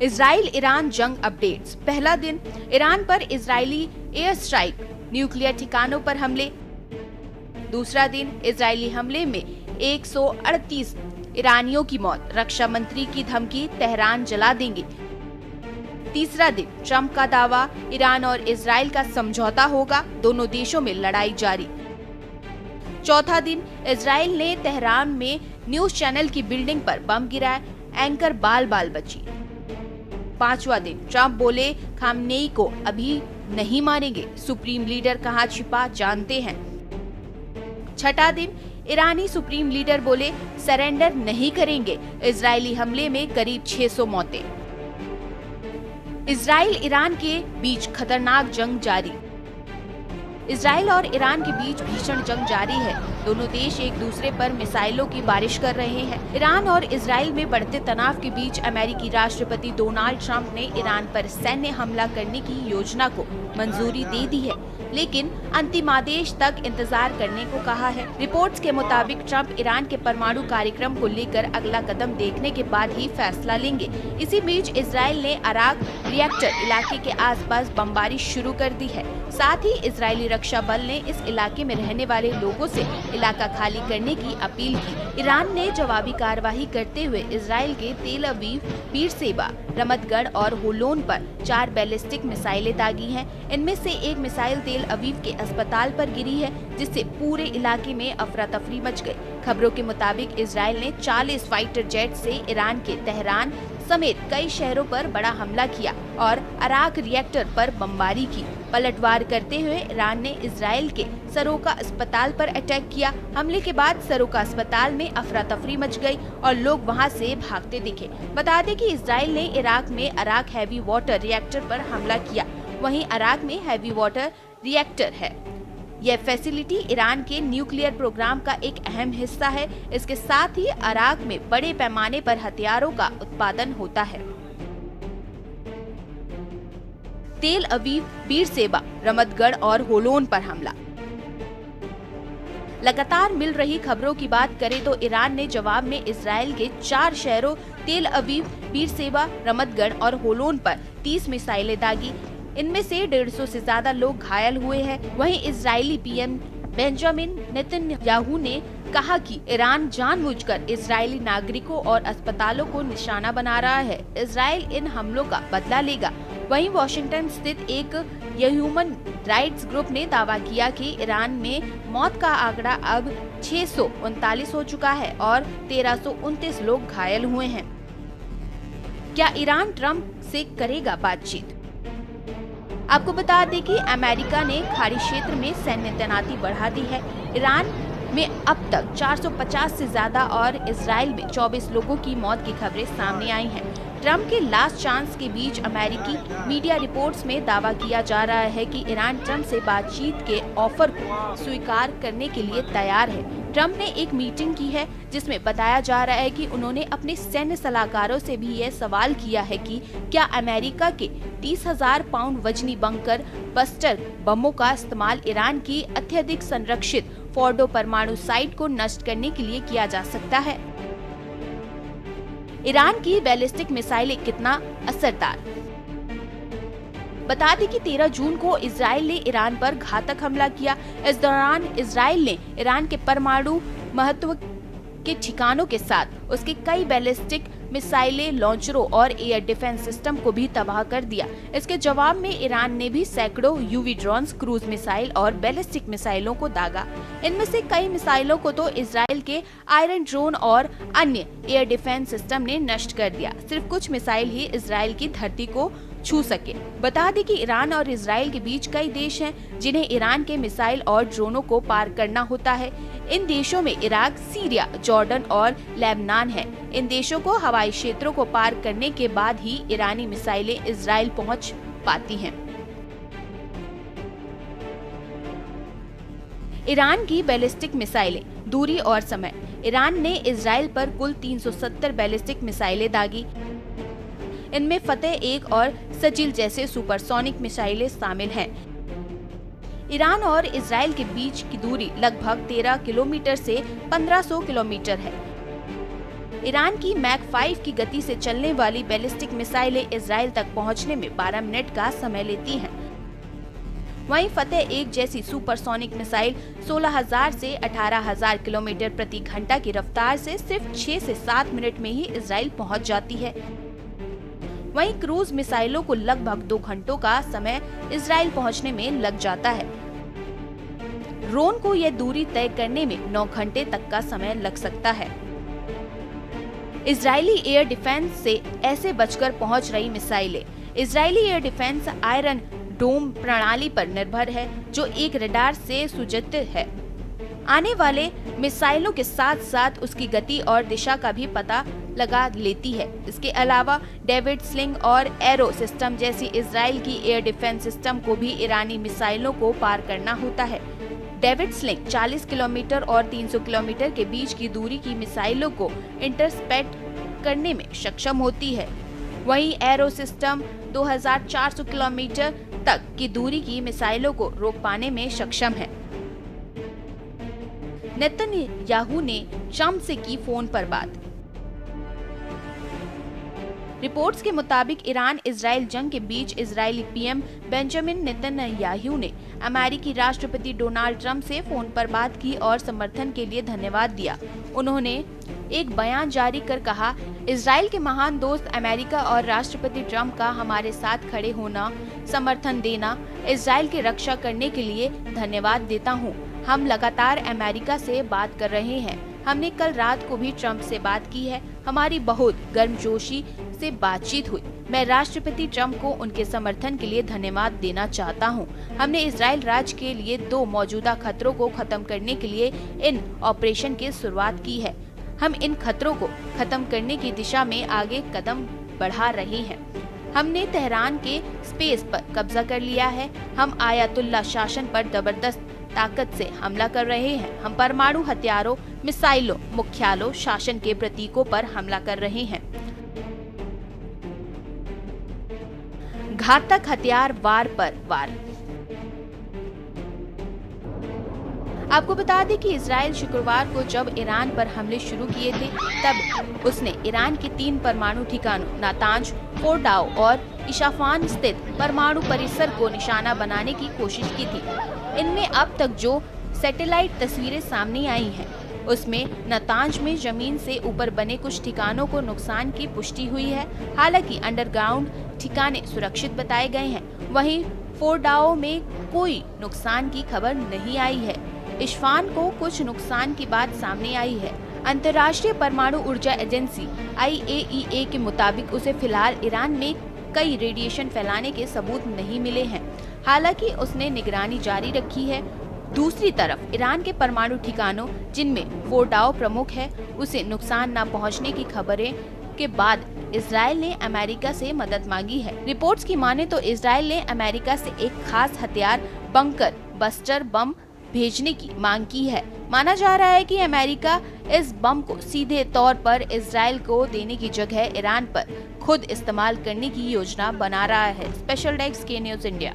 Israel Iran जंग updates. पहला दिन, ईरान पर इजरायली एयर स्ट्राइक, न्यूक्लियर ठिकानों पर हमले। दूसरा दिन, इजरायली हमले में 138 ईरानियों की मौत, रक्षा मंत्री की धमकी, तेहरान जला देंगे। तीसरा दिन, ट्रंप का दावा, ईरान और इजराइल का समझौता होगा, दोनों देशों में लड़ाई जारी। चौथा दिन, इजराइल ने तेहरान में न्यूज चैनल की बिल्डिंग पर बम गिराया, एंकर बाल बाल बची। पांचवा दिन, ट्रंप बोले खामनेई को अभी नहीं मारेंगे, सुप्रीम लीडर कहां छिपा जानते हैं। छठा दिन, ईरानी सुप्रीम लीडर बोले सरेंडर नहीं करेंगे, इजरायली हमले में करीब 600 मौतें। इजराइल ईरान के बीच खतरनाक जंग जारी। इजराइल और ईरान के बीच भीषण जंग जारी है। दोनों देश एक दूसरे पर मिसाइलों की बारिश कर रहे हैं। ईरान और इजराइल में बढ़ते तनाव के बीच अमेरिकी राष्ट्रपति डोनाल्ड ट्रंप ने ईरान पर सैन्य हमला करने की योजना को मंजूरी दे दी है, लेकिन अंतिम आदेश तक इंतजार करने को कहा है। रिपोर्ट्स के मुताबिक ट्रंप ईरान के परमाणु कार्यक्रम को लेकर अगला कदम देखने के बाद ही फैसला लेंगे। इसी बीच इजराइल ने अराक रिएक्टर इलाके के आसपास बमबारी शुरू कर दी है। साथ ही इजरायली रक्षा बल ने इस इलाके में रहने वाले लोगों से इलाका खाली करने की अपील की। ईरान ने जवाबी कार्रवाई करते हुए इजराइल के तेल अवीव, बीरशेबा, रमतगढ़ और होलोन पर 4 बैलिस्टिक मिसाइलें दागी हैं। इनमें से एक मिसाइल तेल अवीव के अस्पताल पर गिरी है, जिससे पूरे इलाके में अफरा तफरी मच गई। खबरों के मुताबिक इजराइल ने 40 फाइटर जेट से ईरान के तेहरान समेत कई शहरों पर बड़ा हमला किया और अराक रिएक्टर पर बमबारी की। पलटवार करते हुए ईरान ने इजराइल के सरोका अस्पताल पर अटैक किया। हमले के बाद सरोका अस्पताल में अफरा तफरी मच गई और लोग वहां से भागते दिखे। बता दें कि इजराइल ने इराक में अराक हैवी वाटर रिएक्टर पर हमला किया। वहीं अराक में हैवी वाटर रिएक्टर है। यह फैसिलिटी ईरान के न्यूक्लियर प्रोग्राम का एक अहम हिस्सा है। इसके साथ ही अराक में बड़े पैमाने पर हथियारों का उत्पादन होता है। तेल अवीव, बीरशेबा, रमतगढ़ और होलोन पर हमला। लगातार मिल रही खबरों की बात करें तो ईरान ने जवाब में इजराइल के 4 शहरों तेल अवीव, बीरशेबा, रमतगढ़ और होलोन पर 30 मिसाइलें दागी। इनमें से 150 से ज्यादा लोग घायल हुए हैं। वहीं इजरायली पीएम बेंजामिन नेतन्याहू ने कहा कि ईरान जानबूझकर इजरायली नागरिकों और अस्पतालों को निशाना बना रहा है। इजराइल इन हमलों का बदला लेगा। वहीं वॉशिंगटन स्थित एक ह्यूमन राइट्स ग्रुप ने दावा किया कि ईरान में मौत का आंकड़ा अब 639 हो चुका है और 1329 लोग घायल हुए हैं। क्या ईरान ट्रंप से करेगा बातचीत? आपको बता दें कि अमेरिका ने खाड़ी क्षेत्र में सैन्य तैनाती बढ़ा दी है। ईरान में अब तक 450 से ज्यादा और इजराइल में 24 लोगों की मौत की खबरें सामने आई हैं। ट्रंप के लास्ट चांस के बीच अमेरिकी मीडिया रिपोर्ट्स में दावा किया जा रहा है कि ईरान ट्रंप से बातचीत के ऑफर को स्वीकार करने के लिए तैयार है। ट्रंप ने एक मीटिंग की है जिसमें बताया जा रहा है कि उन्होंने अपने सैन्य सलाहकारों से भी यह सवाल किया है कि क्या अमेरिका के 30,000 पाउंड वजनी बंकर बस्टर बमों का इस्तेमाल ईरान की अत्यधिक संरक्षित फोर्डो परमाणु साइट को नष्ट करने के लिए किया जा सकता है। ईरान की बैलिस्टिक मिसाइलें कितना असरदार? बता दें कि 13 जून को इजराइल ने ईरान पर घातक हमला किया। इस दौरान इजराइल ने ईरान के परमाणु महत्व के ठिकानों के साथ उसके कई बैलिस्टिक मिसाइलें, लॉन्चरों और एयर डिफेंस सिस्टम को भी तबाह कर दिया। इसके जवाब में ईरान ने भी सैकड़ों यूवी ड्रोन्स, क्रूज मिसाइल और बैलिस्टिक मिसाइलों को दागा। इनमें से कई मिसाइलों को तो इजराइल के आयरन ड्रोन और अन्य एयर डिफेंस सिस्टम ने नष्ट कर दिया। सिर्फ कुछ मिसाइल ही इजराइल की धरती को छू सके। बता दें कि ईरान और इजराइल के बीच कई देश हैं जिन्हें ईरान के मिसाइल और ड्रोनों को पार करना होता है। इन देशों में इराक, सीरिया, जॉर्डन और लेबनान है। इन देशों को हवाई क्षेत्रों को पार करने के बाद ही ईरानी मिसाइलें इजराइल पहुंच पाती हैं। ईरान की बैलिस्टिक मिसाइलें, दूरी और समय। ईरान ने इजराइल पर कुल 370 बैलिस्टिक मिसाइलें दागी। इनमें फतेह 1 और सजिल जैसे सुपरसोनिक मिसाइलें शामिल हैं। ईरान और इजराइल के बीच की दूरी लगभग 13 किलोमीटर से 1500 किलोमीटर है। ईरान की मैक 5 की गति से चलने वाली बैलिस्टिक मिसाइलें इजराइल तक पहुंचने में 12 मिनट का समय लेती हैं। वहीं फतेह 1 जैसी सुपरसोनिक मिसाइल 16,000 से 18,000 किलोमीटर प्रति घंटा की रफ्तार से सिर्फ 6 से 7 मिनट में ही इजराइल पहुंच जाती है। वहीं क्रूज मिसाइलों को लगभग 2 घंटों का समय इजराइल पहुंचने में लग जाता है। ड्रोन को यह दूरी तय करने में 9 घंटे तक का समय लग सकता है। इजरायली एयर डिफेंस से ऐसे बचकर पहुंच रही मिसाइलें। इजरायली एयर डिफेंस आयरन डोम प्रणाली पर निर्भर है, जो एक रडार से सुसज्जित है। आने वाले मिसाइलों के साथ साथ उसकी गति और दिशा का भी पता लगा लेती है। इसके अलावा डेविड स्लिंग और एरो सिस्टम जैसी इजराइल की एयर डिफेंस सिस्टम को भी ईरानी मिसाइलों को पार करना होता है। डेविड स्लिंग 40 किलोमीटर और 300 किलोमीटर के बीच की दूरी की मिसाइलों को इंटरसेप्ट करने में सक्षम होती है। वहीं एरो सिस्टम 2400 किलोमीटर तक की दूरी की मिसाइलों को रोक पाने में सक्षम है। नेतन्याहू ने ट्रंप से की फोन पर बात। रिपोर्ट्स के मुताबिक ईरान इजराइल जंग के बीच इजरायली पीएम बेंजामिन नेतन्याहू ने अमेरिकी राष्ट्रपति डोनाल्ड ट्रंप से फोन पर बात की और समर्थन के लिए धन्यवाद दिया। उन्होंने एक बयान जारी कर कहा, इजराइल के महान दोस्त अमेरिका और राष्ट्रपति ट्रंप का हमारे साथ खड़े होना, समर्थन देना, इजराइल की रक्षा करने के लिए धन्यवाद देता हूँ। हम लगातार अमेरिका से बात कर रहे हैं। हमने कल रात को भी ट्रंप से बात की है। हमारी बहुत गर्मजोशी से बातचीत हुई। मैं राष्ट्रपति ट्रंप को उनके समर्थन के लिए धन्यवाद देना चाहता हूं। हमने इजराइल राज्य के लिए 2 मौजूदा खतरों को खत्म करने के लिए इन ऑपरेशन की शुरुआत की है। हम इन खतरों को खत्म करने की दिशा में आगे कदम बढ़ा रहे हैं। हमने तेहरान के स्पेस पर कब्जा कर लिया है। हम आयतुल्ला शासन पर जबरदस्त ताकत से हमला कर रहे हैं। हम परमाणु हथियारों, मिसाइलों, मुख्यालयों, शासन के प्रतीकों पर हमला कर रहे हैं। घातक हथियार वार पर वार। आपको बता दें कि इजराइल शुक्रवार को जब ईरान पर हमले शुरू किए थे, तब उसने ईरान के 3 परमाणु ठिकानों नातांज, फोर्डाओ और इस्फाहान स्थित परमाणु परिसर को निशाना बनाने की कोशिश की थी। इनमें अब तक जो सैटेलाइट तस्वीरें सामने आई हैं, उसमें नातांज में जमीन से ऊपर बने कुछ ठिकानों को नुकसान की पुष्टि हुई है। हालांकि अंडरग्राउंड ठिकाने सुरक्षित बताए गए हैं। वहीं फोर्डाओ में कोई नुकसान की खबर नहीं आई है। इस्फाहान को कुछ नुकसान की बात सामने आई है। अंतर्राष्ट्रीय परमाणु ऊर्जा एजेंसी IAEA के मुताबिक उसे फिलहाल ईरान में कई रेडिएशन फैलाने के सबूत नहीं मिले हैं। हालांकि उसने निगरानी जारी रखी है। दूसरी तरफ ईरान के परमाणु ठिकानों, जिनमें फोर्डाओ प्रमुख है, उसे नुकसान न पहुंचने की खबरें के बाद इजराइल ने अमेरिका से मदद मांगी है। रिपोर्ट्स की माने तो इजराइल ने अमेरिका से एक खास हथियार बंकर बस्टर बम भेजने की मांग की है। माना जा रहा है कि अमेरिका इस बम को सीधे तौर पर इजराइल को देने की जगह ईरान पर खुद इस्तेमाल करने की योजना बना रहा है। स्पेशल डेस्क के न्यूज़ इंडिया।